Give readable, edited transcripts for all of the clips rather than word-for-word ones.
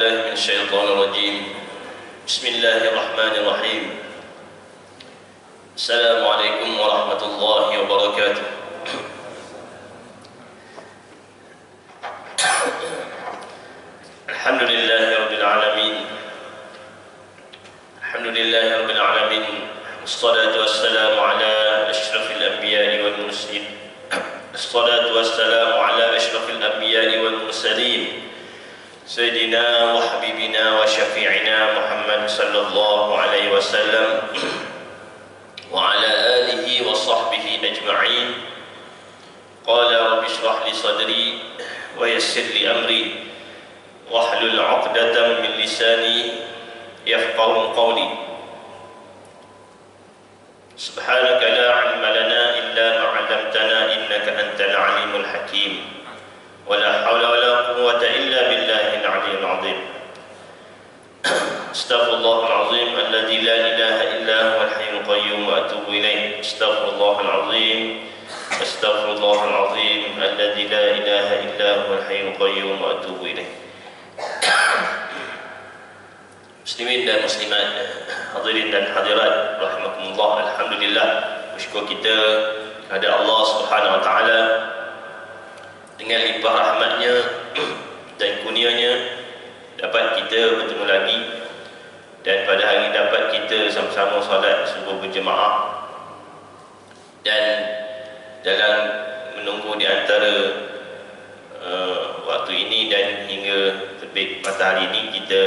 بالله من الشيطان الرجيم. بسم الله الرحمن الرحيم. السلام عليكم ورحمة الله وبركاته. الحمد لله رب العالمين. الحمد لله رب العالمين، والصلاة والسلام على أشرف الأنبياء والمرسلين. الصلاة والسلام على أشرف الأنبياء والمرسلين سيدنا وحبيبنا وشفيعنا محمد صلى الله عليه وسلم وعلى آله وصحبه أجمعين. قال رب اشرح لي صدري ويسر لي أمري واحلل عقدة من لساني يفقهوا قولي. سبحانك لا علم لنا إلا ما علمتنا إنك أنت العليم الحكيم، ولا حول ولا قوة إلا بالله العلي العظيم. استغفر الله العظيم الذي لا إله إلا هو الحي القيوم وأتوب إليه. استغفر الله العظيم، استغفر الله العظيم الذي لا إله إلا هو الحي القيوم وأتوب إليه. Muslimin dan muslimat, hadirin dan hadirat rahimakumullah, alhamdulillah, bersyukur kita kepada Allah Subhanahu wa taala dengan limpah rahmatnya dan kurnianya dapat kita bertemu lagi, dan pada hari ini dapat kita sama-sama solat subuh berjemaah. Dan dalam menunggu di antara waktu ini dan hingga terbit matahari ini, kita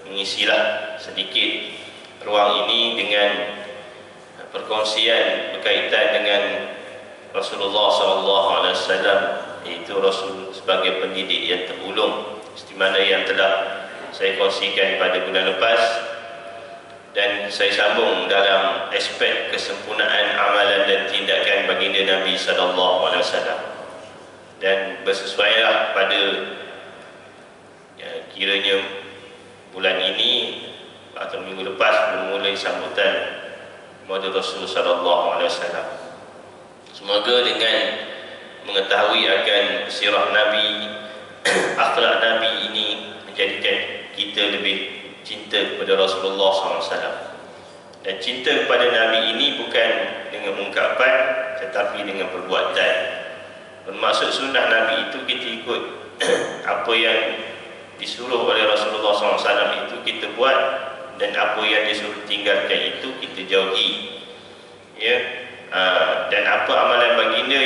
mengisilah sedikit ruang ini dengan perkongsian berkaitan dengan Rasulullah SAW, iaitu Rasul sebagai pendidik yang terulung, seperti mana yang telah saya kongsikan pada bulan lepas, dan saya sambung dalam aspek kesempurnaan amalan dan tindakan baginda Nabi SAW. Dan bersesuailah pada kiranya bulan ini atau minggu lepas memulai sambutan Maulid Rasul sallallahu alaihi wasallam. Semoga dengan mengetahui akan sirah Nabi, akhlak Nabi ini menjadikan kita lebih cinta kepada Rasulullah SAW. Dan cinta kepada Nabi ini bukan dengan ungkapan tetapi dengan perbuatan. Bermaksud sunnah Nabi itu kita ikut apa yang disuruh oleh Rasulullah SAW itu kita buat, dan apa yang disuruh tinggalkan itu kita jauhi, ya. Dan apa amalan baginda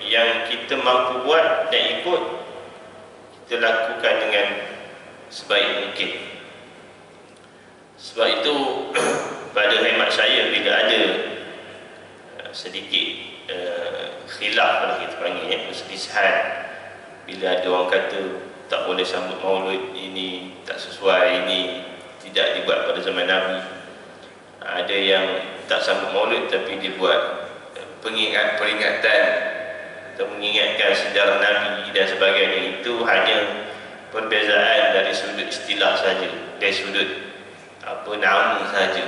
yang kita mampu buat dan ikut, kita lakukan dengan sebaik mungkin. Sebab itu pada hemat saya, bila ada sedikit khilaf, kalau kita panggil, perselisihan, bila ada orang kata tak boleh sambut maulid, ini tak sesuai, ini tidak dibuat pada zaman Nabi. Ada yang tak sambut maulid tapi dibuat peringatan atau mengingatkan sejarah Nabi dan sebagainya. Itu hanya perbezaan dari sudut istilah saja, dari sudut nama saja.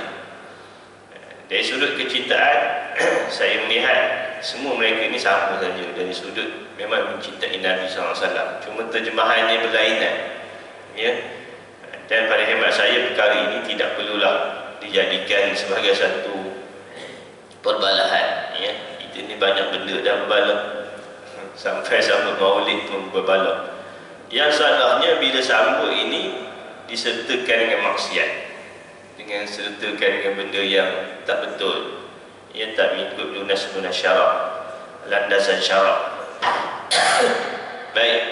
Dari sudut kecintaan saya melihat semua mereka ini sama saja, dari sudut memang mencintai Nabi SAW. Cuma terjemahannya berlainan, ya. Dan pada hemat saya, perkara ini tidak perlulah dijadikan sebagai satu perbalahan, ya. Kita ni banyak benda dah berbalak, sampai sambut maulid pun berbalak. Yang salahnya bila sambut ini disertakan dengan maksiat, dengan sertakan dengan benda yang tak betul, ia tak mengikut lunas syarak, landasan syarak. Baik,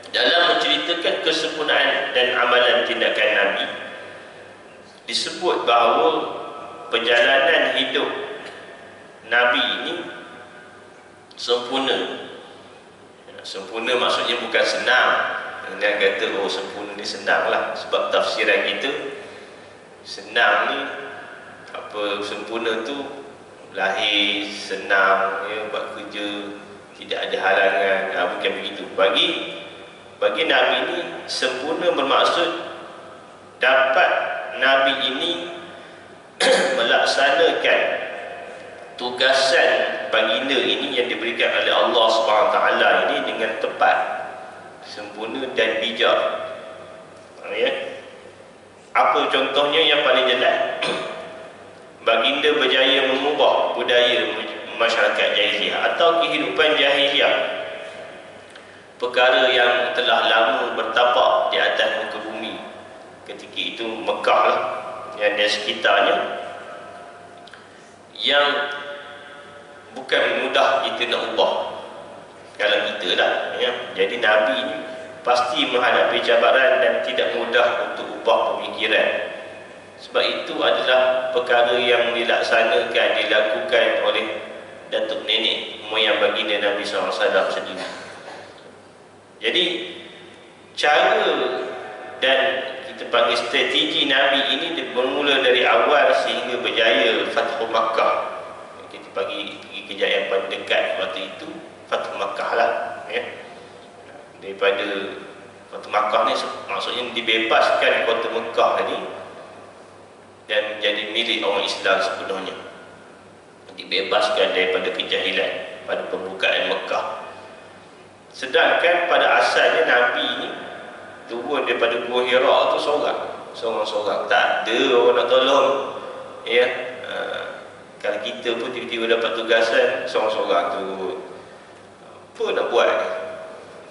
dalam menceritakan kesempurnaan dan amalan tindakan Nabi, disebut bahawa perjalanan hidup Nabi ini sempurna. Sempurna maksudnya bukan senang. Dia kata, oh sempurna ni senang lah, sebab tafsiran kita senang ni, apa sempurna tu lahir senang, ya, buat kerja tidak ada halangan. Bukan begitu. Bagi Nabi ini sempurna bermaksud dapat Nabi ini melaksanakan tugasan baginda ini yang diberikan oleh Allah SWT ini dengan tepat, sempurna dan bijak. Ya. Apa contohnya yang paling jelas? Baginda berjaya mengubah budaya masyarakat jahiliah atau kehidupan jahiliah, perkara yang telah lama bertapak di atas muka bumi ketika itu Mekah lah, yang di sekitarnya, yang bukan mudah kita nak ubah kalau kita lah ya. Jadi Nabi ini pasti menghadapi cabaran dan tidak mudah untuk ubah pemikiran. Sebab itu adalah perkara yang dilakukan oleh datuk nenek moyang baginda Nabi SAW sendiri. Jadi cara dan kita panggil strategi Nabi ini bermula dari awal sehingga berjaya Fathu Makkah. Kita bagi kejayaan paling dekat waktu itu Fathu Makkah lah ya. Daripada Fathu Makkah ni maksudnya dibebaskan kota Mekah tadi dan menjadi milik orang Islam sepenuhnya, dibebaskan daripada kejahilan pada pembukaan Mekah. Sedangkan pada asalnya Nabi ini turun daripada Gua Hira tu seorang-seorang, tak ada orang nak tolong ya. Kalau kita pun tiba-tiba dapat tugasan seorang-seorang tu, apa nak buat ni?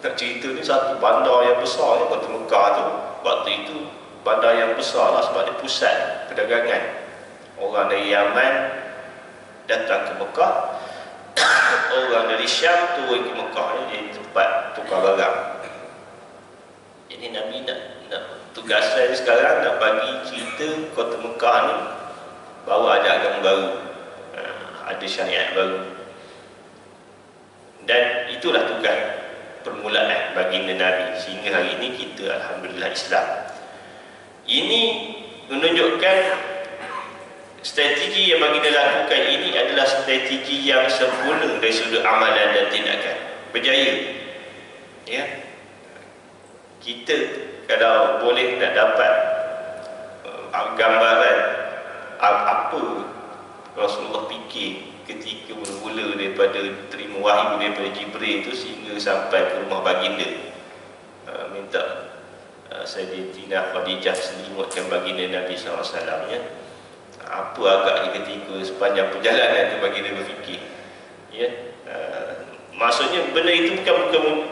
Nak cerita ni satu bandar yang besar ya, kota Mekah tu waktu itu bandar yang besar lah, sebab dia pusat perdagangan. Orang dari Yaman datang ke Mekah, orang dari Syam turun ke Mekah ya, jadi tempat tukar barang. Jadi Nabi nak tugasan sekarang nak bagi cerita kota Mekah ni bahawa ada agama baru, ada syariat baru, dan itulah tugas permulaan baginda Nabi sehingga hari ini kita alhamdulillah Islam. Ini menunjukkan strategi yang baginda lakukan ini adalah strategi yang sempurna dari sudut amalan dan tindakan, berjaya ya. Kita kalau boleh nak dapat gambaran apa Rasulullah fikir ketika bermula daripada terima wahyu daripada Jibril itu sehingga sampai ke rumah baginda, minta Sayyidatina Khadijah selimutkan baginda Nabi SAW ya. Apa agaknya ketika sepanjang perjalanan itu baginda berfikir ya. Maksudnya benda itu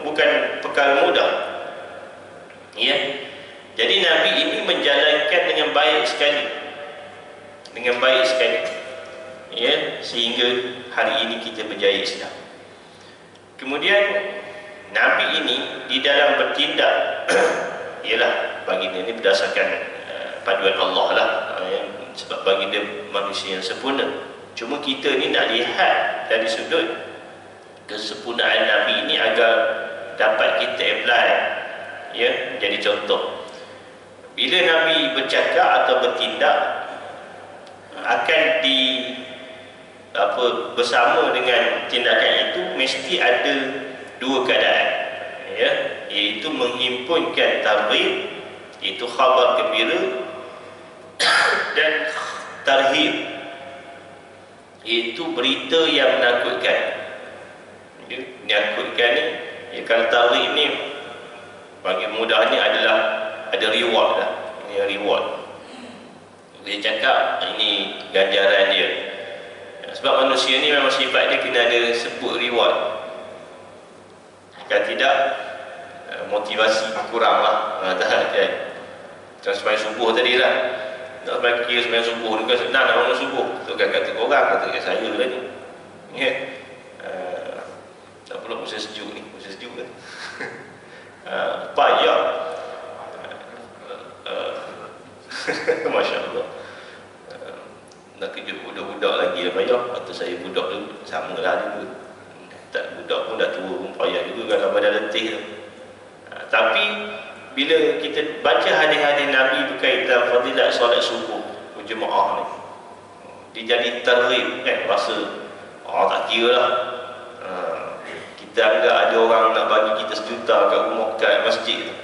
bukan perkara mudah ya. Jadi Nabi ini menjalankan dengan baik sekali ya, sehingga hari ini kita berjaya Islam. Kemudian Nabi ini di dalam bertindak ialah baginda ini berdasarkan paduan Allah lah ya, sebab baginda manusia yang sempurna. Cuma kita ni nak lihat dari sudut kesempurnaan Nabi ini agar dapat kita apply ya, jadi contoh. Bila Nabi bercakap atau bertindak akan bersama dengan tindakan itu mesti ada dua keadaan ya, iaitu menghimpunkan targhib, iaitu khabar gembira, dan tarhib, iaitu berita yang menakutkan. Menakutkan ni ya, kalau targhib ni bagi mudahnya adalah ada reward lah, ini reward. Dia cakap ini ganjaran dia. Sebab manusia ni memang sifat dia kena ada sebut reward. Kalau tidak motivasi kurang lah. Tak kan. Macam sembahyang subuh tadi lah. Nak bagi sembahyang subuh ni kan senang nak bangun subuh. Tu kan kata korang, kata saya lah ni. Ya. Tak perlu musim sejuk ni, musim sejuk kan. Payah. Masya Allah. Nak kejut budak-budak lagi lah payah. Atau saya budak tu sama lah juga. Tak budak pun dah tua pun payah juga kalau badan letih tu. Tapi bila kita baca hadis-hadis Nabi berkaitan fadilat solat subuh berjemaah ni, dia jadi targhib kan, rasa tak kira lah. Kita anggap ada orang nak bagi kita sejuta kat rumah, kat masjid tu.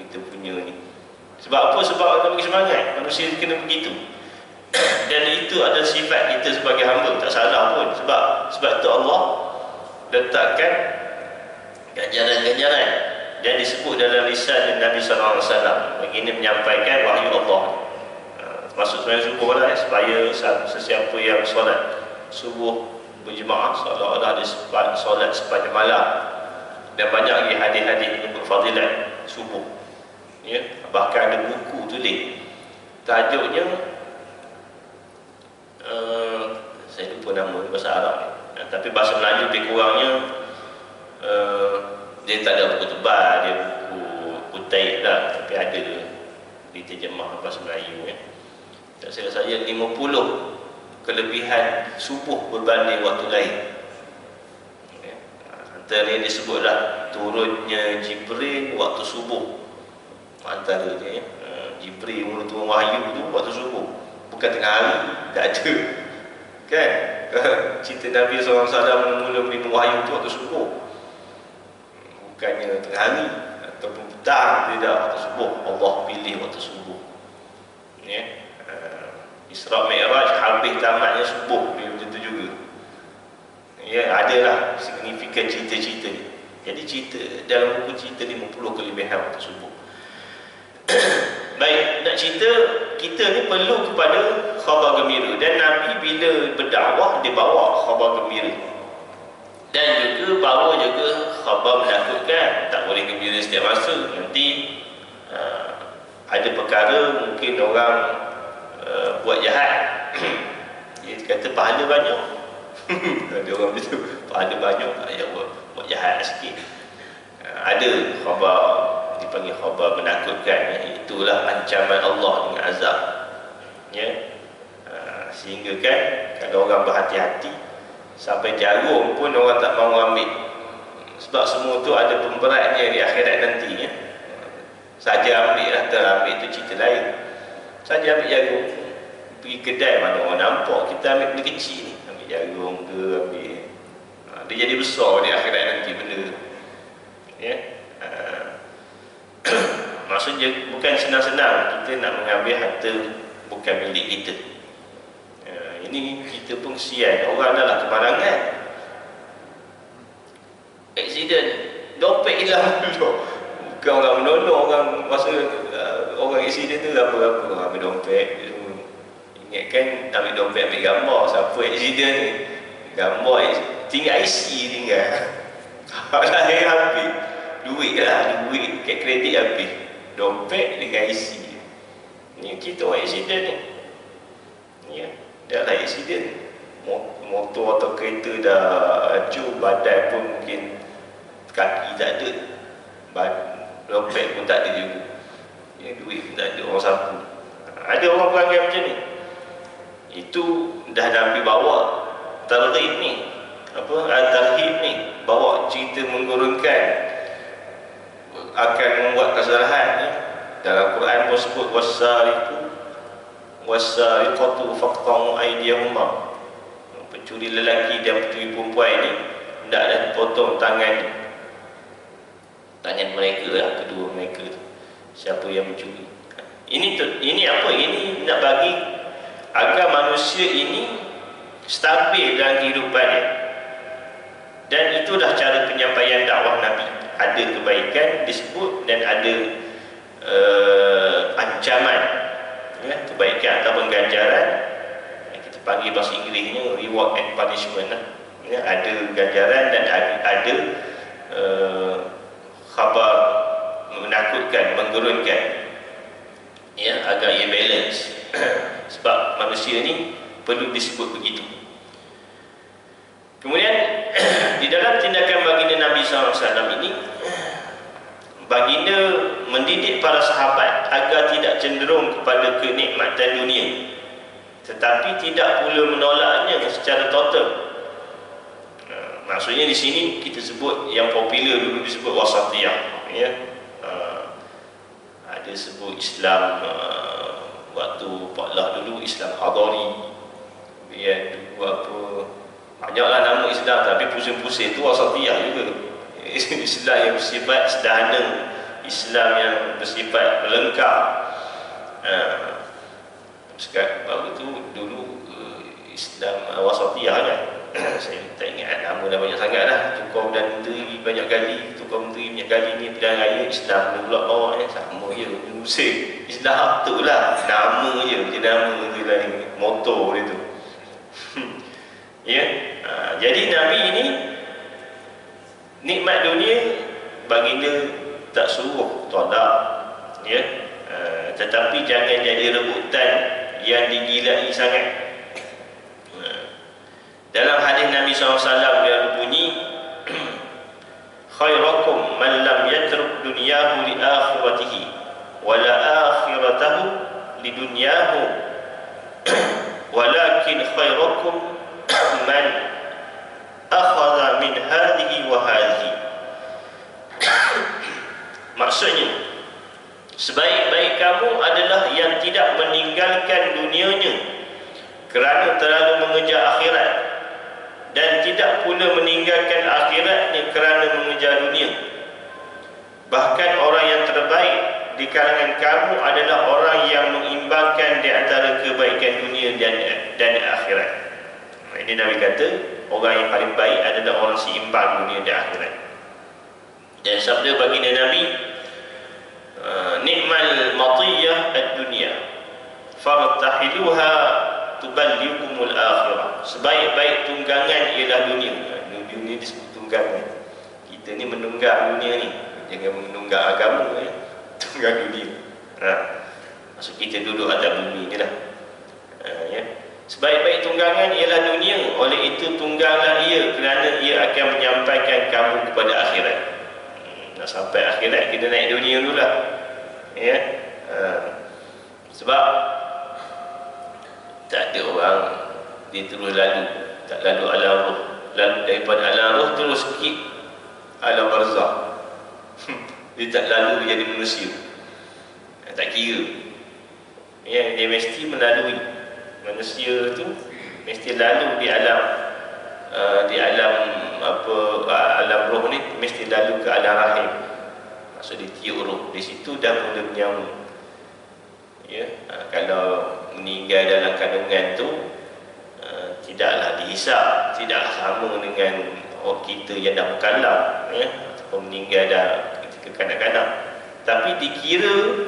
Kita punya ni. Sebab apa? Sebab nak bagi semangat. Manusia kena begitu. Dan itu adalah sifat kita sebagai hamba, tak salah pun. Sebab itu Allah letakkan ganjaran-ganjaran dan disebut dalam lisan Nabi sallallahu alaihi wasallam. Begini menyampaikan wahyu Allah. Maksud sembahyang subuh lah, supaya sesiapa yang solat subuh berjemaah seolah-olah dia solat sepanjang malam. Dan banyak lagi hadis-hadis menyebut fadilat subuh. Ya, bahkan ada buku tulis tajuknya saya lupa nama bahasa Arab ni. Tapi bahasa Melayu lebih kurangnya dia tak ada buku tebal, dia buku kutai lah, tapi ada diterjemah bahasa Melayu ya. Tak silap saya 50 kelebihan subuh berbanding waktu lain. Ya. Antara disebutlah turunnya Jibril waktu subuh. Antaranya ya. Jibril mula turun wahyu tu waktu subuh, bukan tengah hari, tak ada kan. Cerita Nabi SAW mula menerima wahyu tu waktu subuh, bukannya tengah hari ataupun petang, tidak, waktu subuh. Allah pilih waktu subuh ya. Isra Mi'raj habis tamatnya subuh, dia macam tu juga ya. Adalah signifikan cerita-cerita ni. Jadi cerita dalam buku cerita 50 kelebihan waktu subuh. Baik, nak cerita, kita ni perlu kepada khabar gembira, dan Nabi bila berdakwah dia bawa khabar gembira dan juga bawa juga khabar menakutkan. Tak boleh gembira setiap masa, nanti ada perkara mungkin orang buat jahat dia kata pahala banyak ada orang begitu, pahala banyak, ya buat jahat sikit. Ada khabar dipanggil khabar menakutkan ya. Itulah ancaman Allah dengan azab ya. Sehingga kan kalau orang berhati-hati, sampai jarum pun orang tak mahu ambil, sebab semua tu ada pemberatnya di akhirat nanti ya. Saja ambil lah, terambil tu cerita lain. Saja ambil jarum, pergi kedai mana orang nampak kita ambil benda kecil ni, ambil jarum ke, ambil dia jadi besar di akhirat nanti benda ya. Maksudnya bukan senang-senang kita nak mengambil harta bukan milik kita. Ini kita pun kesian, orang adalah kemalangan, aksiden, dompet hilang dulu. Bukan orang menolong, orang masa orang aksiden tu apa-apa ambil dompet. Ingatkan ambil dompet, ambil gambar. Siapa aksiden ni, gambar tinggal IC tinggal. Lahir habis, duit lah, duit kad kredit habis, dompet dengan IC. Ni kita orang aksiden ni ya. Dah lah aksiden, motor atau kereta dah hancur, badan pun mungkin kaki tak ada, dompet pun tak ada juga ya, duit pun tak ada, orang sapu. Ada orang perangai macam ni. Itu dah Nabi bawa targhib ni, apa, tarhib ni, bawa cerita menggurunkan akan membuat kesalahan ya. Dalam Quran pun sebut wasariqatu faqta'u aydiyahuma, pencuri lelaki dan pencuri perempuan ini hendaklah dipotong tangan mereka lah, kedua mereka tu, siapa yang mencuri. Ini apa? Ini nak bagi agar manusia ini stabil dalam kehidupannya, dan itulah cara penyampaian dakwah Nabi. Ada kebaikan disebut dan ada ancaman ya, kebaikan ataupun ganjaran. Kita panggil bahasa Inggerisnya reward and punishment lah ya. Ada ganjaran dan ada khabar menakutkan, menggerunkan ya, agar ia balance. Sebab manusia ni perlu disebut begitu. Kemudian di dalam tindakan baginda Nabi SAW ini, baginda mendidik para sahabat agar tidak cenderung kepada kenikmatan dunia, tetapi tidak pula menolaknya secara total. Maksudnya di sini kita sebut yang popular dulu disebut wasatiyah ya. Ada sebut Islam waktu Paklah dulu Islam Hadari ya, dulu apa, banyaklah nama Islam, tapi pusing-pusing tu wasatiyah juga. Islam yang bersifat sederhana, Islam yang bersifat melengkap. Sekarang baru tu dulu Islam wasatiyah kan. saya tak ingat nama dah banyak sangat lah. Tukar dan menteri banyak kali, tukar menteri banyak kali ni pilihan raya Islam ni pula bawa sama je. Musik Islam tu lah, nama je nama tu lah ni, motor dia tu. Ya, jadi Nabi ini nikmat dunia baginda tak suruh tolak, ya, tetapi jangan jadi rebutan yang digilai sangat. Dalam hadis Nabi SAW dia bunyi, khairakum man lam yatruk dunyahu li akhiratihi wala akhiratahu li dunyahu walakin khairakum man akhadha min hadhihi wa hadhihi. Maksudnya, sebaik-baik kamu adalah yang tidak meninggalkan dunianya kerana terlalu mengejar akhirat, dan tidak pula meninggalkan akhiratnya kerana mengejar dunia. Bahkan orang yang terbaik di kalangan kamu adalah orang yang mengimbangkan di antara kebaikan dunia dan akhirat. Ini Nabi kata, orang yang paling baik adalah orang seimbang dunia dan akhirat. Dan sabda baginda Nabi, nikmal matiyah ad-dunya fartahiluha tuballighumul akhirah. Sebaik-baik tunggangan ialah dunia. Dunia disebut tunggangan. Kita ni menunggang dunia ni, jangan menunggang agama ya. Tunggang dunia. Maksud kita duduk atas bumi ni lah. Ya. Sebaik-baik tunggangan ialah dunia, oleh itu tungganglah ia kerana ia akan menyampaikan kamu kepada akhirat. Nak sampai akhirat kita naik dunia dulu lah. Ya. Sebab tak ada orang dia terus lalu, tak lalu alam roh, lalu daripada alam roh terus skip alam barzah. Dia tak lalu jadi manusia, tak kira ya, dia mesti melalui. Manusia tu mesti lalu di alam alam roh ni, mesti lalu ke alam rahim. Maksud dia tiup roh, di situ dah mula menyambung. Ya, kalau meninggal dalam kandungan tu tidaklah dihisap, tidaklah sama dengan orang kita yang dah mukallaf, ya, ataupun meninggal dah ketika kanak-kanak, tapi dikira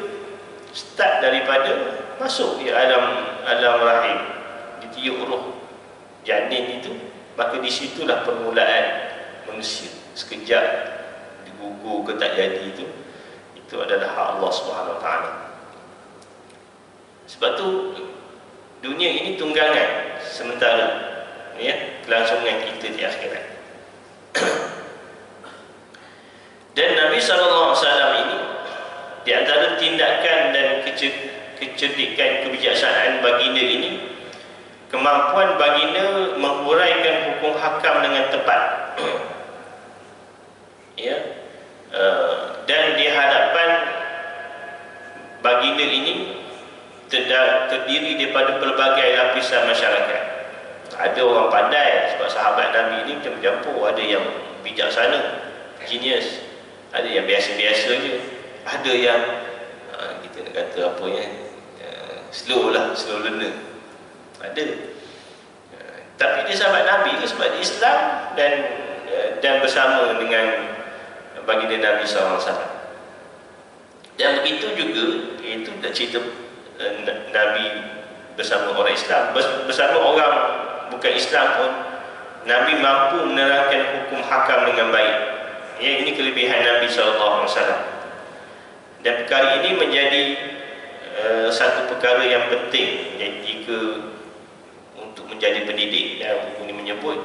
start daripada masuk di alam rahim, ditiup roh janin itu, maka di situlah permulaan manusia. Sekejap digugur ke tak jadi itu adalah hak Allah Subhanahu Wa Taala. Sebab tu dunia ini tunggangan sementara, ya, kelangsungan kita di akhirat. Dan Nabi SAW ini, di antara tindakan dan kecerdikan kebijaksanaan baginda ini, kemampuan baginda menghuraikan hukum hakam dengan tepat. Ya, dan di hadapan baginda ini terdiri daripada pelbagai lapisan masyarakat. Ada orang pandai, sebab sahabat Nabi ini macam campur, ada yang bijaksana, genius, ada yang biasa-biasa je, ada yang kita nak kata apa ya, slow learner, ada. Tapi dia sahabat Nabi ke sebab dia Islam dan bersama dengan baginda Nabi SAW. Dan begitu juga, itu dah cerita Nabi bersama orang Islam, bersama orang bukan Islam pun Nabi mampu menerangkan hukum hakam dengan baik. Ya, ini kelebihan Nabi SAW. Dan perkara ini menjadi satu perkara yang penting jika untuk menjadi pendidik. Dan buku ini menyebut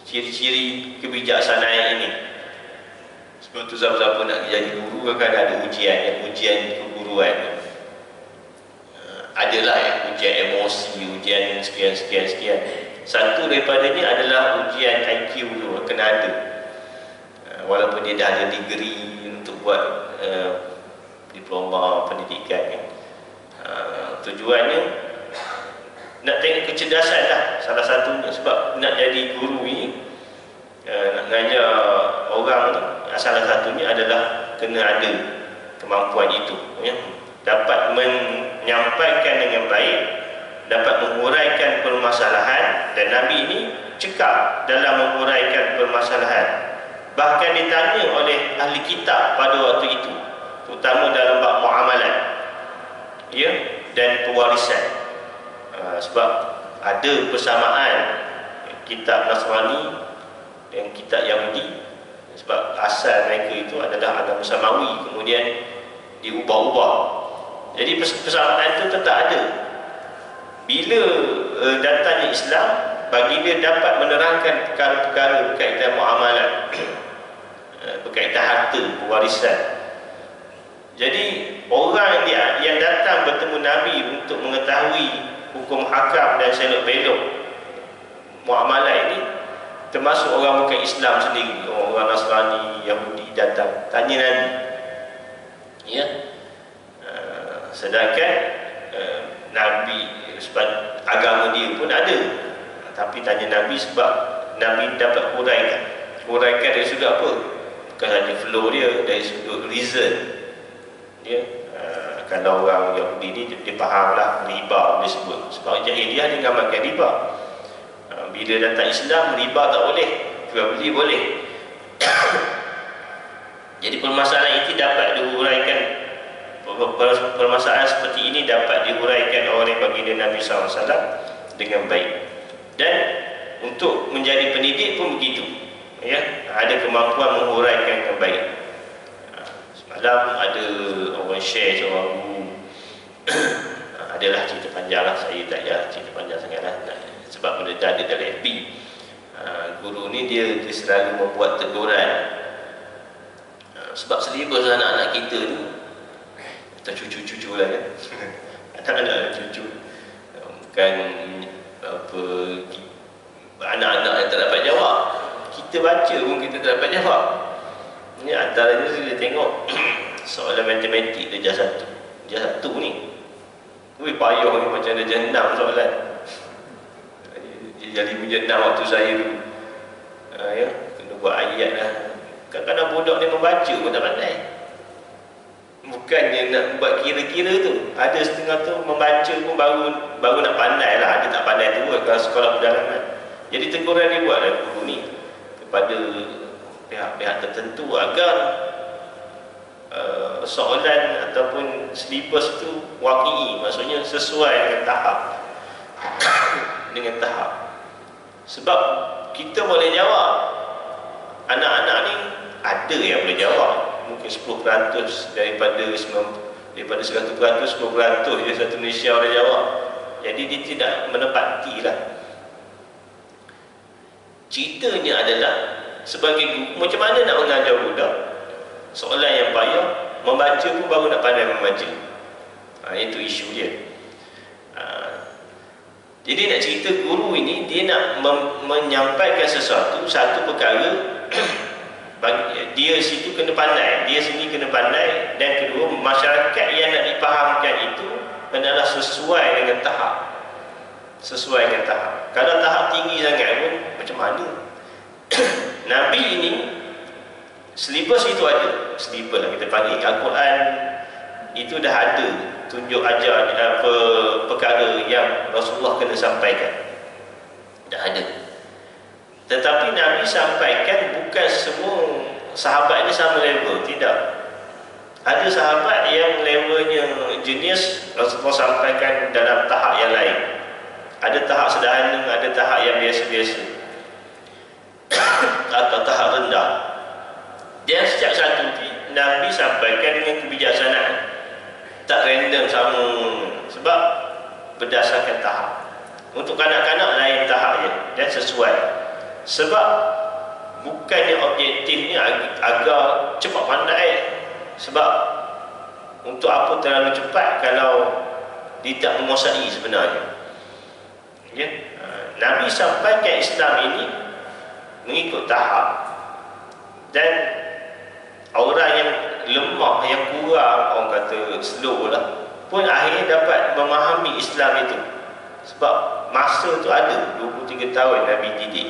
ciri-ciri kebijaksanaan ini. Sebab tu siapa-siapa nak jadi guru akan ada ujian keguruan. Adalah ya, ujian emosi, ujian sekian. Satu daripadanya adalah ujian IQ tu, kena ada. Walaupun dia dah ada degree untuk buat diploma pendidikan kan. Tujuannya nak tengok kecerdasan lah salah satunya. Sebab nak jadi guru ni, nak mengajar orang tu, salah satunya adalah kena ada kemampuan itu ya. Dapat menyampaikan dengan baik, dapat menguraikan permasalahan. Dan Nabi ini cekap dalam menguraikan permasalahan. Bahkan ditanya oleh ahli kitab pada waktu itu, terutama dalam bab muamalat, ya, dan pewarisan. Sebab ada persamaan kitab Nasrani dan kitab Yahudi, sebab asal mereka itu adalah agama Samawi, kemudian diubah-ubah. Jadi persamaan itu tetap ada. Bila datangnya Islam, baginda dapat menerangkan perkara-perkara berkaitan muamalat, berkaitan harta, pewarisan. Jadi orang yang datang bertemu Nabi untuk mengetahui hukum hakam dan selok belok muamalah ini, termasuk orang bukan Islam sendiri, orang Nasrani, Yahudi datang tanya Nabi, ya. Sedangkan Nabi, sebab agama dia pun ada, tapi tanya Nabi sebab Nabi dapat huraikan dari sudut apa? Bukan saja flow dia, dari sudut reason, ya. Kalau orang Yahudi ni dia fahamlah riba dia sebut, sebab jahiliah dia ngamalkan riba. Bila datang Islam, riba tak boleh, jual beli boleh. Jadi permasalahan itu dapat diuraikan, permasalahan seperti ini dapat diuraikan oleh baginda Nabi SAW dengan baik. Dan untuk menjadi pendidik pun begitu, ya, ada kemampuan menguraikan dengan baik. Semalam ada orang share seorang guru, adalah cerita panjang lah, saya tak payah cerita panjang sangat lah, sebab benda dah ada dalam FB. Guru ni dia selalu membuat teguran, sebab selibas anak-anak kita ni, atau cucu-cucu lah kan, anak-anak cucu, bukan apa, anak-anak yang tak dapat jawab, kita baca pun kita tak dapat jawab. Ni antaranya dia tengok soalan matematik dia Jas 1 ni, payah ni, macam ada Jas 6 soalan. Dia jadi Jas 6 waktu saya dulu, ya, kena buat ayat lah. Kadang-kadang budak ni membaca pun tak pandai. Bukannya nak buat kira-kira tu, ada setengah tu membaca pun baru nak pandai lah. Ada tak pandai tu kalau sekolah pendalaman. Jadi teguran dia buat oleh guru ni kepada pihak-pihak tertentu agar soalan ataupun silibus tu waqi, maksudnya sesuai dengan tahap. Dengan tahap. Sebab kita boleh jawab, anak-anak ni ada yang boleh jawab, mungkin 10% daripada 100%, 10% je satu Malaysia boleh jawab. Jadi dia tidak menepati lah. Ceritanya adalah sebagai guru, macam mana nak mengajar budak soalan yang payah, membaca pun baru nak pandai membaca. Itu isu dia. Jadi nak cerita guru ini, dia nak menyampaikan satu perkara dia situ kena pandai, dia sendiri kena pandai, dan kedua masyarakat yang nak dipahamkan itu adalah sesuai dengan tahap. Sesuai dengan tahap. Kalau tahap tinggi sangat pun macam mana? Nabi ini silibus itu ada, silibus lah kita panggil. Al-Quran itu dah ada tunjuk ajar apa perkara yang Rasulullah kena sampaikan, dah ada. Tetapi Nabi sampaikan bukan semua sahabat ini sama level, tidak. Ada sahabat yang levelnya jenis Rasulullah sampaikan dalam tahap yang lain. Ada tahap sederhana, ada tahap yang biasa-biasa, atau tahap rendah. Dan setiap satu Nabi sampaikan dengan kebijaksanaan, tak random sama, sebab berdasarkan tahap. Untuk kanak-kanak lain tahapnya dan sesuai. Sebab bukannya objektifnya agar cepat pandai. Sebab untuk apa terlalu cepat kalau dia tak menguasai sebenarnya, ya? Nabi sampaikan Islam ini mengikut tahap. Dan orang yang lemah, yang kurang, orang kata slow lah, pun akhirnya dapat memahami Islam itu. Sebab masa tu ada 23 tahun Nabi didik,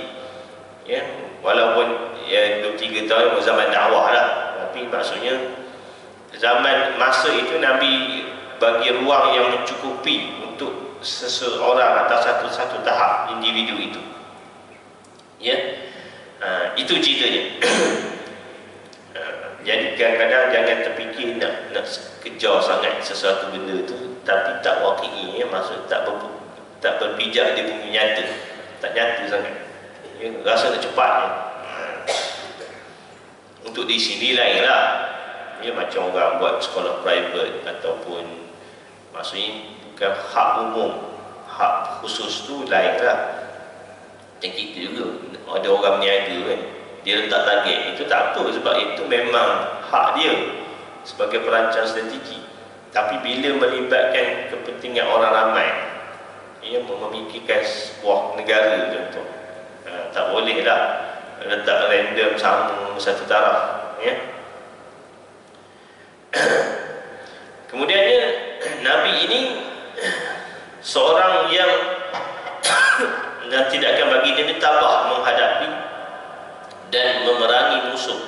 ya? Walaupun 23 tahun zaman dakwah lah, tapi maksudnya zaman masa itu Nabi bagi ruang yang mencukupi untuk seseorang atau satu tahap individu itu. Ya, itu ceritanya. Jadi kadang-kadang jangan terfikir nak kejar sangat sesuatu benda tu, tapi tak wakil, ya, maksud tak berpijak di bumi nyata, tak nyata sangat, ya, rasa nak cepat, ya. Untuk di sini lain lah, ya, macam orang buat sekolah private ataupun maksudnya bukan hak umum, hak khusus tu lain lah. Dan kita juga ada orang niaga kan, dia letak target, itu tak apa, sebab itu memang hak dia sebagai perancang strategi. Tapi bila melibatkan kepentingan orang ramai, ia memikirkan sebuah negara contoh, tak boleh lah letak random sama satu taraf, ya. Kemudiannya Nabi ini seorang yang dan tidak akan bagi dia tabah menghadapi dan memerangi musuh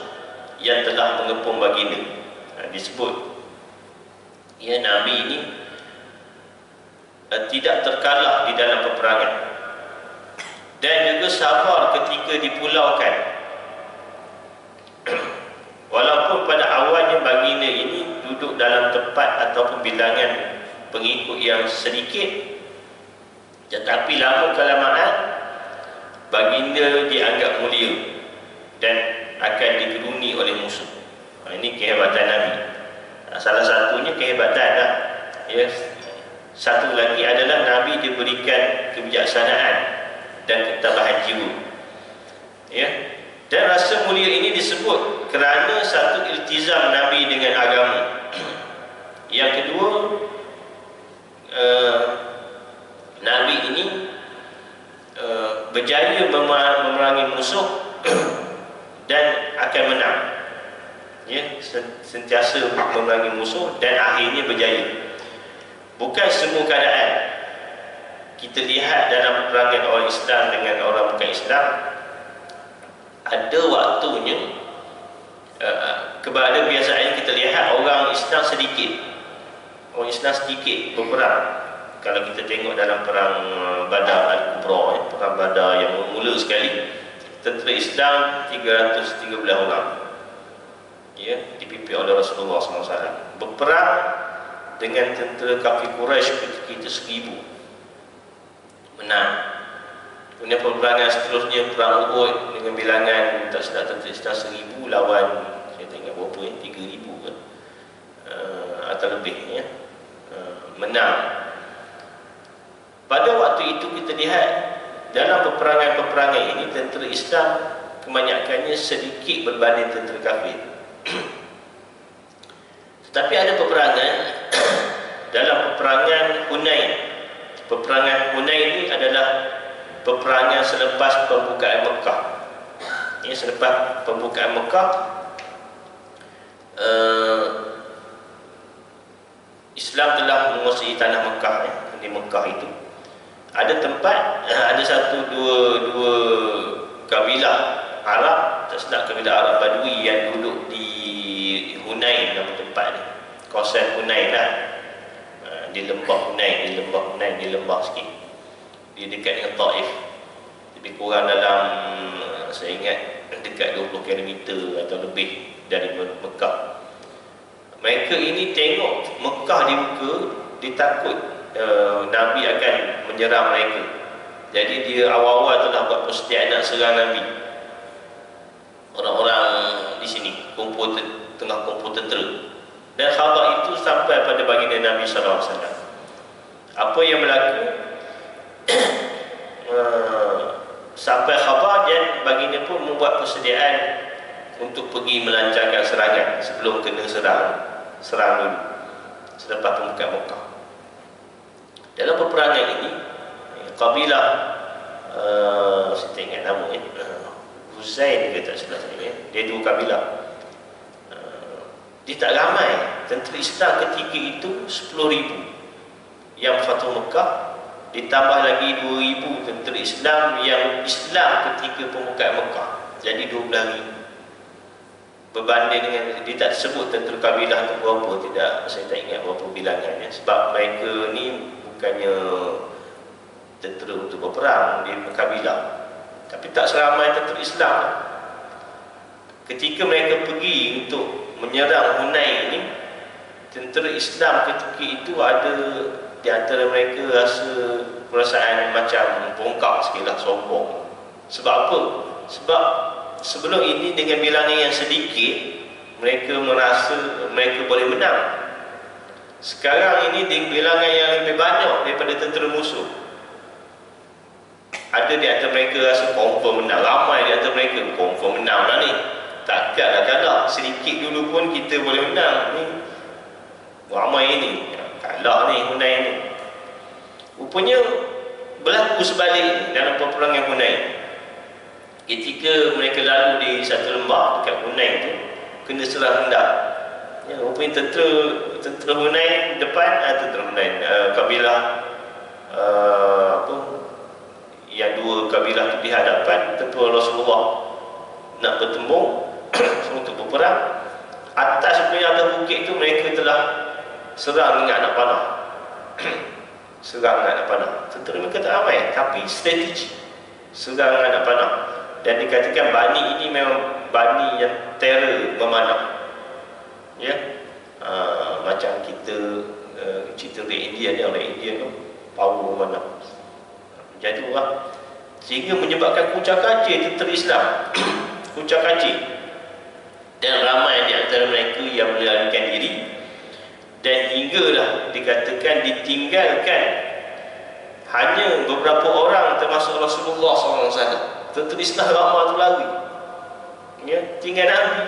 yang telah mengepung baginda. Disebut, ya, Nabi ini tidak terkalah di dalam peperangan dan juga sabar ketika dipulaukan. Walaupun pada awalnya baginda ini duduk dalam tempat ataupun bilangan pengikut yang sedikit, tetapi lama kelamaan baginda dianggap mulia dan akan digeruni oleh musuh. Ini kehebatan Nabi. Salah satunya kehebatan lah, ya. Satu lagi adalah Nabi diberikan kebijaksanaan dan ketabahan jiwa, ya. Dan rasa mulia ini disebut kerana satu iltizam Nabi dengan agama. Yang kedua, Nabi ini berjaya memerangi musuh dan akan menang, ya, sentiasa memerangi musuh dan akhirnya berjaya. Bukan semua keadaan kita lihat dalam peperangan orang Islam dengan orang bukan Islam, ada waktunya kepada biasanya kita lihat orang Islam sedikit berperang. Kalau kita tengok dalam perang Badar Al-Kubra, ya, perang Badar yang mula sekali, tentera Islam 313 orang, ya, dipimpin oleh Rasulullah SAW, berperang dengan tentera kafir Quraisy ketika itu 1000, menang. Kemudian peperangan seterusnya, perang Uhud dengan bilangan tak sedap tentera Islam 1000 lawan, saya tengok berapa, 3000 kan, atau lebih, ya, menang. Pada waktu itu kita lihat dalam peperangan-peperangan ini tentera Islam kebanyakannya sedikit berbanding tentera kafir. Tetapi ada peperangan dalam peperangan Hunain. Peperangan Hunain ini adalah peperangan selepas pembukaan Mekah. Ini selepas pembukaan Mekah, Islam telah menguasai tanah Mekah, ya. Di Mekah itu ada tempat, ada dua kabilah Arab, tak sedap kabilah Arab Badui yang duduk di Hunain, nama tempat ni, kawasan Hunain lah, di lembah Hunain, di lembah sikit, di dekat dengan Taif, lebih kurang dalam, saya ingat dekat 20 km atau lebih dari Mekah. Mereka ini tengok Mekah dibuka, ditakut Nabi akan menyerang mereka. Jadi dia awal-awal telah buat persediaan nak serang Nabi. Orang-orang di sini tengah kumpul tentera. Dan khabar itu sampai pada baginda Nabi SAW. Apa yang berlaku? Sampai khabar dan baginda pun membuat persediaan untuk pergi melancarkan serangan sebelum kena serang dulu selepas pembukaan Mekah. Dalam peperangan ini, kabilah saya tak ingat nama, Huzain ke tak salah saya, dia dua kabilah. Dia tak ramai. Tentera Islam ketika itu 10,000 yang Fathu Mekah, ditambah lagi 2,000 tentera Islam yang Islam ketika pembukaan Mekah, jadi 12,000. Berbanding dengan, dia tak sebut tentera kabilah itu berapa, tidak, saya tak ingat berapa bilangannya, sebab mereka ni bukannya tentera untuk berperang, dia berkabilah. tapi tak seramai tentera Islam. Ketika mereka pergi untuk menyerang Hunain ini, tentera Islam ketika itu ada di antara mereka rasa perasaan macam bongkak sikitlah, sombong. Sebab apa? Sebab sebelum ini dengan bilangan yang sedikit, mereka merasa mereka boleh menang. Sekarang ini dengan bilangan yang lebih banyak daripada tentera musuh. Ada di antara mereka rasa confirm menang, ramai di antara mereka confirm menang lah ni, takkanlah kalah. Sedikit dulu pun kita boleh menang, ni ramai ni kalah ni Hunain ni. Rupanya berlaku sebalik dalam peperangan Hunain. Ketika mereka lalu di satu lembah dekat Hunain tu, kena serang hendak. Ya, rupanya tentera Hunain depan, tentera Hunain, kabilah yang dua kabilah tu di hadapan tentera Rasulullah nak bertembung untuk berperang. Atas punya atas bukit tu mereka telah serang dengan anak panah. Serang dengan anak panah. Tentera mereka tak ramai, tapi strategi serang dengan anak panah. Dan dikatakan Bani ini memang Bani yang terror memanah. Ya, macam kita cerita orang India ni, orang India tu power memanah. Jadi orang, sehingga menyebabkan kucak kacir tentera Islam. Kucak kacir. Dan ramai di antara mereka yang melarikan diri. Dan hinggalah dikatakan ditinggalkan hanya beberapa orang termasuk Rasulullah SAW. Tentera Islam ramai tu lari, ya, tinggal Nabi.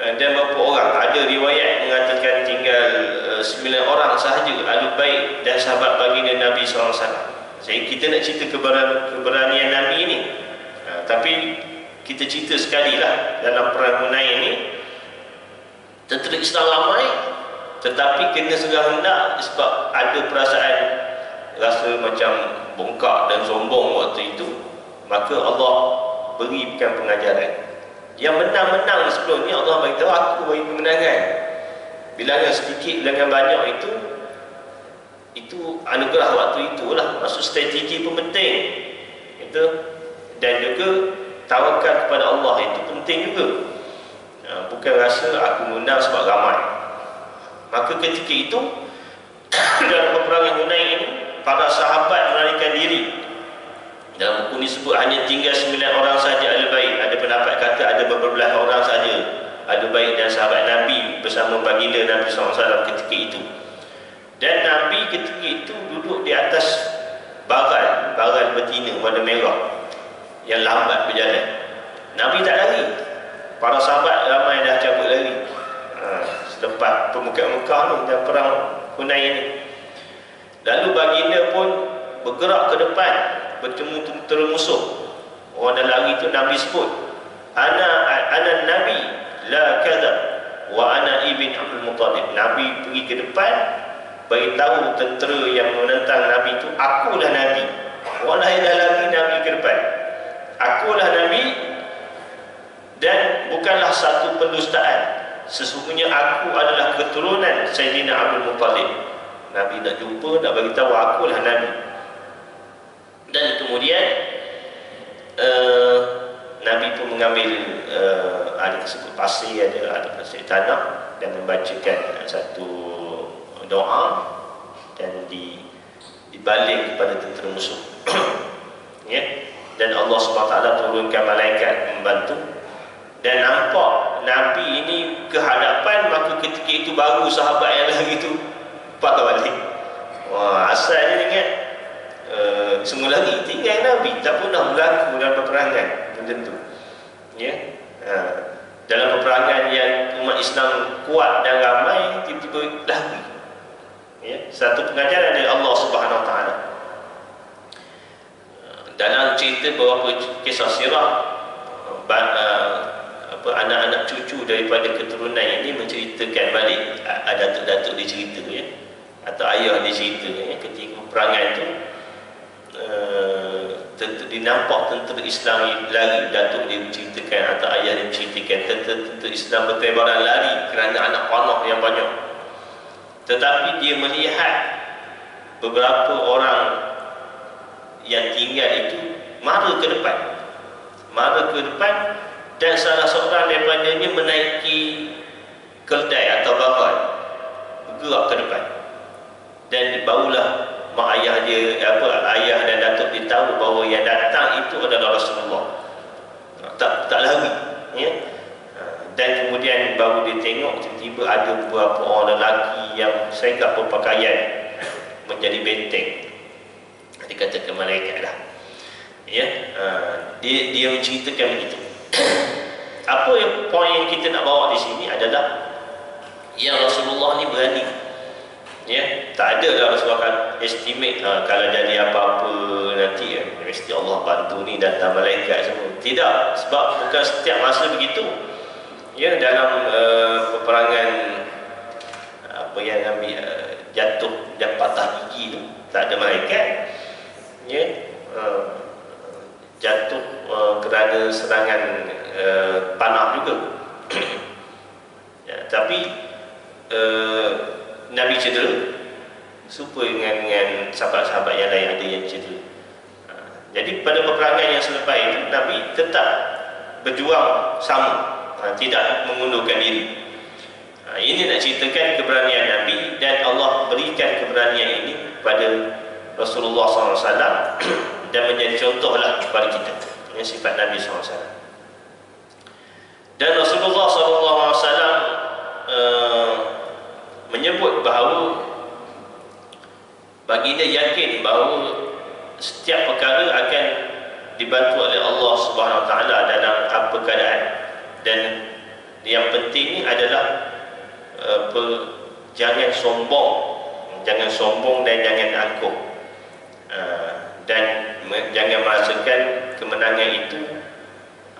Dan beberapa orang, ada riwayat mengatakan tinggal 9 orang sahaja ahli bait dan sahabat baginda Nabi SAW. Jadi kita nak cerita keberanian Nabi ini, tapi kita cerita sekali lah dalam perang Hunain ini. Tentera Islam ramai, tetapi kena serang hendak sebab ada perasaan rasa macam bongkak dan sombong waktu itu. Maka Allah berikan pengajaran. Yang menang-menang sebelum ni Allah beritahu, aku bagi kemenangan. Bilangan sedikit, bilangan banyak itu anugerah waktu itulah. Maksud strategi pun penting itu. Dan juga tawakal kepada Allah itu penting juga. Bukan rasa aku menang sebab ramai. Maka ketika itu dalam peperangan Hunain ini, para sahabat melarikan diri. Dalam buku ini sebut hanya tinggal 9 orang saja ahli bait. Ada pendapat kata ada beberapa orang saja ahli bait dan sahabat Nabi bersama baginda Nabi SAW ketika itu. Dan Nabi ketika itu duduk di atas baral betina warna merah yang lambat berjalan. Nabi tak lari. Para sahabat ramai dah cabut lari selepas pemukaan Mekah ni dan perang Hunain ni. Lalu baginda pun bergerak ke depan bertemu tentera musuh. Orang dah lari tu Nabi sebut, ana Nabi la kadzab wa ana ibn Abdul Muttalib. Nabi pergi ke depan beritahu tentera yang menentang Nabi itu, akulah Nabi. Orang lain dah lari, Nabi ke depan, akulah Nabi dan bukanlah satu pendustaan. Sesungguhnya aku adalah keturunan Sayyidina Abdul Muttalib. Nabi nak jumpa, nak beritahu akulah Nabi. Dan kemudian Nabi pun mengambil ada tersebut pasir, ada pasir tanah, dan membacakan satu doa dan dibalik kepada tentera musuh. Ya. Dan Allah SWT turunkan malaikat membantu. Dan nampak Nabi ini ke hadapan, maka ketika itu baru sahabat yang lagi itu patah balik. Wah, asalnya ingat semua lagi tinggal Nabi, tak pernah berlaku dalam peperangan tertentu. Ya. Dalam peperangan yang umat Islam kuat dan ramai, tiba-tiba lari. Ya. Satu pengajaran dari Allah Subhanahu Wa Taala. Dalam cerita beberapa kisah sirah, anak-anak cucu daripada keturunan ini menceritakan balik, datuk-datuk dia cerita, ya, atau ayah dia cerita, ya, ketika peperangan itu dinampak tentera Islam lari. Datuk dia menceritakan atau ayah dia menceritakan tentera Islam bertebaran lari kerana anak panah yang banyak. Tetapi dia melihat beberapa orang yang tinggal itu mara ke depan. Mara ke depan, dan salah seorang daripadanya menaiki keldai atau bahan, bergerak ke depan. Dan barulah mak ayah dia, ayah dan datuk dia tahu bahawa yang datang itu adalah Rasulullah. Tak lari, ya. Dan kemudian baru dia tengok tiba-tiba ada beberapa orang lelaki yang segak berpakaian menjadi benteng, dikatakan malaikat lah, ya. Dia menceritakan begitu. Apa yang poin yang kita nak bawa di sini adalah yang Rasulullah ni berani, ya. Tak ada lah Rasulullah estimate kalau jadi apa-apa nanti mesti Allah bantu ni datang malaikat semua. Tidak, sebab bukan setiap masa begitu, ya. Dalam peperangan apa yang ambil jatuh dan patah gigi tu tak ada malaikat, ya. Jatuh kerana serangan panah juga. Ya, tapi Nabi cedera, serupa dengan sahabat-sahabat yang lain ada yang cedera. Jadi pada peperangan yang selepas itu Nabi tetap berjuang sama, tidak mengundurkan diri. Ini nak ceritakan keberanian Nabi, dan Allah berikan keberanian ini kepada Rasulullah SAW dan menjadi contohlah kepada kita, ini sifat Nabi SAW. Dan Rasulullah SAW menyebut bahawa baginda yakin bahawa setiap perkara akan dibantu oleh Allah Subhanahu Wa Taala dalam apa keadaan, dan yang penting ni adalah jangan sombong dan jangan angkuh, dan jangan merasakan kemenangan itu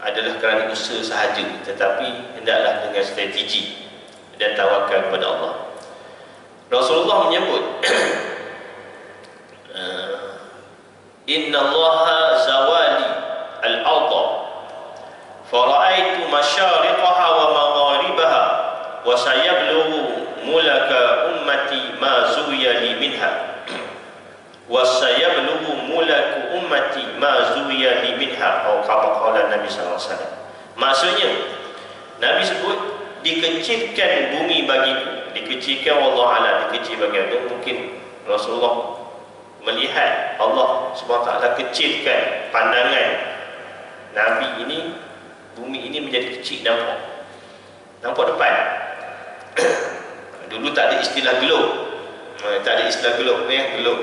adalah kerana usaha sahaja, tetapi hendaklah dengan strategi dan tawakal kepada Allah. Rasulullah menyebut Inna Allaha zawali al-ardha fara'aitu masyariqaha wa magharibaha wa sayablughu mulaka ummati ma zuwiya li minha wa sayablughu mulaku ummati ma zuwiya li minha, atau kata Nabi SAW. Maksudnya Nabi sebut dikecilkan bumi bagiku, dikecilkan, wallahu a'lam, dikecil bagi aku. Mungkin Rasulullah melihat Allah SWT kecilkan pandangan Nabi ini, bumi ini menjadi kecil, nampak depan. Dulu tak ada istilah globe, globe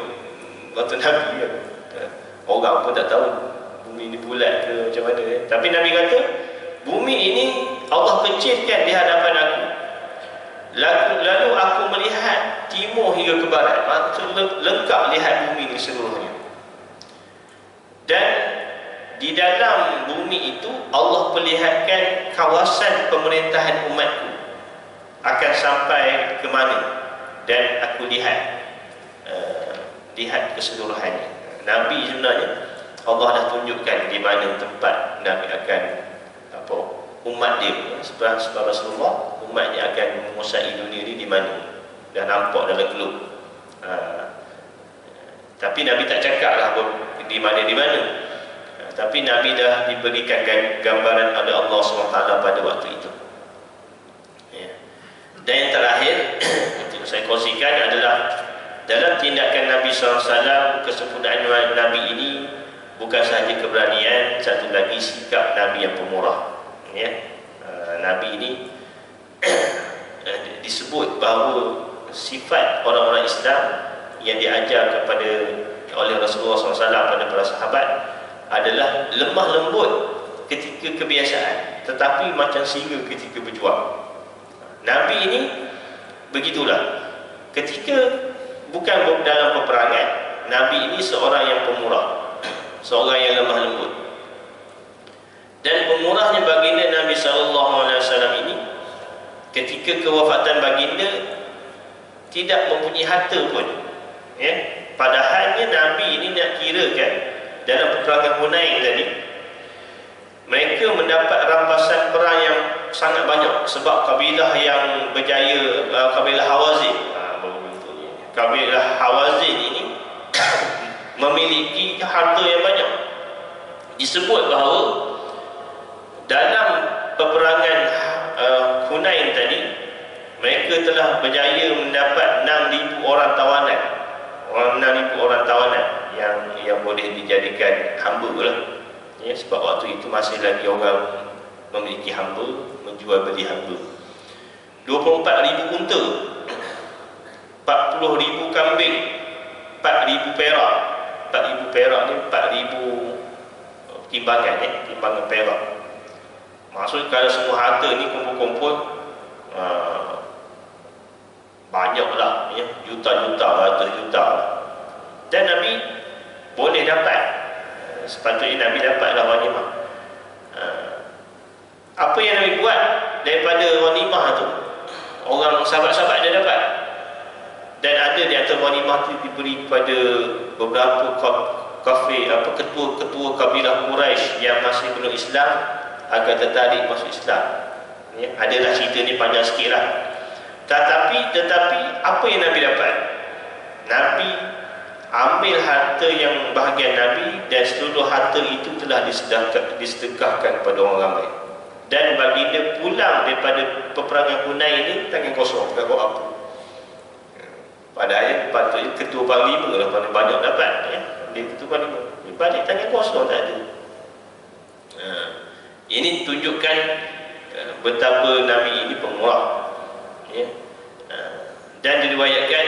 waktu Nabi kan. Orang pun tak tahu bumi ini bulat ke macam mana, tapi Nabi kata bumi ini Allah kecilkan di hadapan aku. Lalu aku melihat timur hingga ke barat, maksud lengkap lihat bumi ini seluruhnya. Dan di dalam bumi itu Allah perlihatkan kawasan pemerintahan umatku akan sampai ke mana, dan aku lihat keseluruhannya. Nabi sebenarnya Allah dah tunjukkan di mana tempat Nabi akan umat dia, sebab Rasulullah umatnya akan menguasai dunia ini di mana, dah nampak dalam globe. Tapi Nabi tak cakap lah di mana, tapi Nabi dah diberikan gambaran oleh Allah SWT pada waktu itu, ya. Dan yang terakhir untuk saya kongsikan adalah dalam tindakan Nabi SAW, kesempurnaan Nabi ini bukan sahaja keberanian, satu lagi sikap Nabi yang pemurah, ya. Nabi ini disebut bahawa sifat orang-orang Islam yang diajar oleh Rasulullah SAW pada para sahabat adalah lemah lembut ketika kebiasaan, tetapi macam singa ketika berjuang. Nabi ini begitulah. Ketika bukan dalam peperangan, Nabi ini seorang yang pemurah, seorang yang lemah lembut. Dan pemurahnya baginda Nabi SAW ini, ketika kewafatan baginda tidak mempunyai harta pun, ya. Padahalnya Nabi ini nak kirakan dalam peperangan Hunain tadi, mereka mendapat rampasan perang yang sangat banyak, sebab kabilah yang berjaya, kabilah Hawazin, kabilah Hawazin ini memiliki harta yang banyak. disebut bahawa dalam peperangan Hunain tadi, mereka telah berjaya mendapat 6,000 orang tawanan. 6,000 orang tawanan yang boleh dijadikan hamba lah. Ya, sebab waktu itu masih lagi orang memiliki hamba, menjual beli hamba. 24,000 unta, 40,000 kambing, 4,000 perak. 4,000 perak ni 4,000 timbangan, timbangan perak. Maksud kalau semua harta ni kumpul-kumpul, banyak lah, ya, juta-juta, ratus juta lah. Dan Nabi boleh dapat, sepatutnya Nabi dapatlah ghanimah. Apa yang Nabi buat daripada ghanimah tu, orang sahabat-sahabat dia dapat. Dan ada di antara ghanimah tu diberi kepada beberapa ketua-ketua kabilah Quraisy yang masih belum Islam, agar tertarik masuk Islam. Ya, adalah cerita ni panjang sikit lah. Tetapi apa yang Nabi dapat? Nabi ambil harta yang bahagian Nabi, dan seluruh harta itu telah disedekahkan kepada orang ramai. Dan baginda pulang daripada peperangan Hunain ini tangan kosong, tak bawa apa. Padahal patutnya ketua panglima lah paling banyak dapat, ya. Dia ketua panglima, balik tangan kosong, tak ada. Ini tunjukkan betapa Nabi ini pemurah, ya. Dan diriwayatkan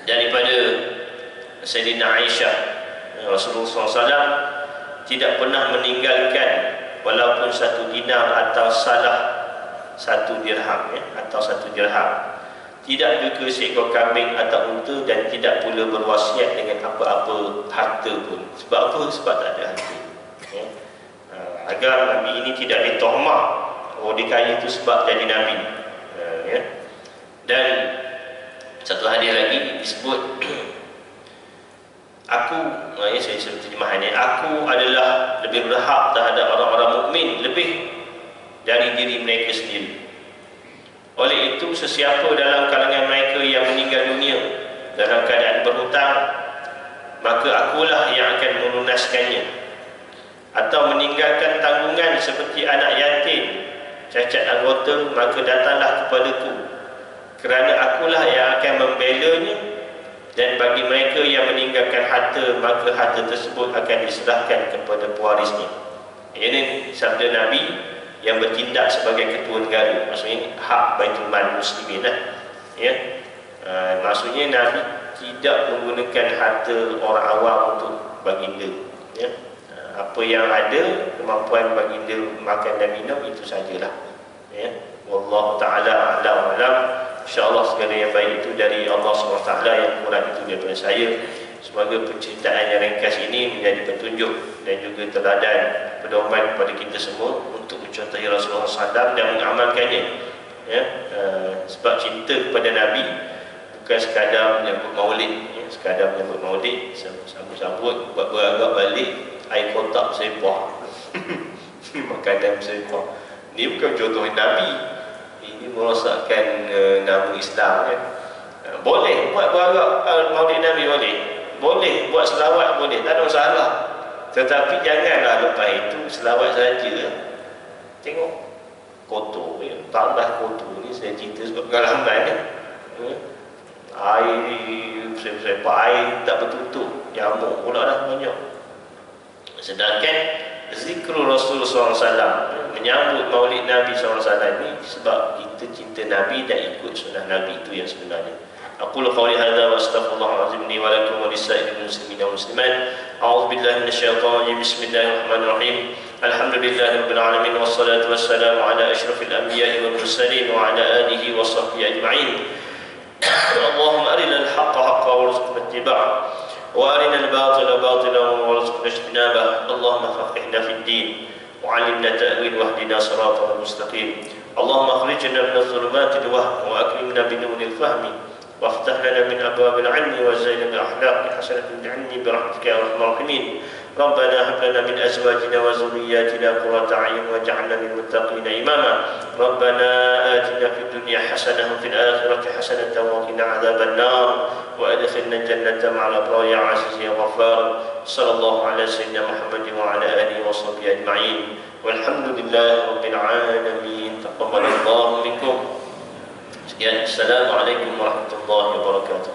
daripada Sayyidina Aisyah, Rasulullah SAW tidak pernah meninggalkan walaupun 1 dinar atau salah 1 dirham, ya, atau 1 dirham. Tidak juga seekor kambing atau unta, dan tidak pula berwasiat dengan apa-apa harta pun. Sebab apa? Sebab tak ada harta, ya. Agar Nabi ini tidak ditohmah, oh dia kaya itu sebab jadi Nabi, ya. Dan satu hadis lagi disebut, aku, ya, saya terjemahannya, aku adalah lebih berhak terhadap orang-orang mukmin lebih dari diri mereka sendiri. Oleh itu, sesiapa dalam kalangan mereka yang meninggal dunia dalam keadaan berhutang, maka akulah yang akan melunaskannya. Atau meninggalkan tanggungan seperti anak yatim, cacat anggota, maka datanglah kepadaku, kerana akulah yang akan membelanya. Dan bagi mereka yang meninggalkan harta, maka harta tersebut akan diserahkan kepada pewarisnya. Ini sabda Nabi yang bertindak sebagai ketua negara, maksudnya hak Baitul Mal Muslimin lah, ya. Maksudnya Nabi tidak menggunakan harta orang awam untuk baginda, ya. Apa yang ada, kemampuan baginda makan dan minum, itu sajalah, ya. Wallahu ta'ala a'lam wa a'lam. InsyaAllah segala yang baik itu dari Allah SWT, yang kurang itu daripada saya. Semoga penceritaan yang ringkas ini menjadi petunjuk dan juga teladan pedoman kepada kita semua untuk mencontohi Rasulullah SAW dan mengamalkannya, ya. Sebab cinta kepada Nabi bukan sekadar menyambut maulid, ya. Sekadar menyambut maulid, sambut-sambut, buat beragak balik air kotak bersepah makanan bersepah. Ini bukan contoh Nabi, ini merosakkan nama Islam, kan. Boleh buat beragak maulid Nabi, boleh buat selawat, boleh, tak ada masalah. Tetapi janganlah lepas itu selawat saja. Tengok kotor, ya. Tambah kotor ni, saya cerita sebab pengalaman, ya. Air bersepah, air tak bertutup, nyamuk pula dah banyak. Sedangkan zikrul Rasulullah SAW, menyambut maulid Nabi SAW ini sebab kita cinta Nabi dan ikut sunnah Nabi, itu yang sebenarnya. Aqulu qawli hadza wa astaghfirullahalazim li wa lakum wa lisa'iril muslimin wal muslimat. A'udzu billahi minasyaitonir rajim. Bismillahirrahmanirrahim. Alhamdulillahirabbil alamin wassalatu wassalamu ala asyrafil anbiya'i wal mursalin wa ala alihi wa sahbihi ajma'in. Allahumma arinal haqqa haqqan warzuqna ittiba'ah wa arinal batila batilan warzuqna ijtinabah. Allahumma faqihna fid din wa 'allimna ta'wil wahdina siratal mustaqim. Allahumma akhrijna minadh dhulumati al-wahm wa akrimna binuril fahmi وافتح لنا من أبواب العلم وزينا بالأخلاق حسنة العلم برحمتك يا أرحم الراحمين. ربنا هب لنا من أزواجنا وذرياتنا قرة أعين واجعلنا للمتقين إماما. ربنا آتنا في الدنيا حسنة وفي الآخرة حسنة وقنا عذاب النار وأدخلنا الجنة مع الأبرار يا عزيز يا غفار sallallahu ala sayyidina Muhammad wa ala alihi wa sahbihi ajma'in. Walhamdulillahi rabbil alamin. Taqabbalallahu minkum. Sekian, assalamualaikum warahmatullahi wabarakatuh.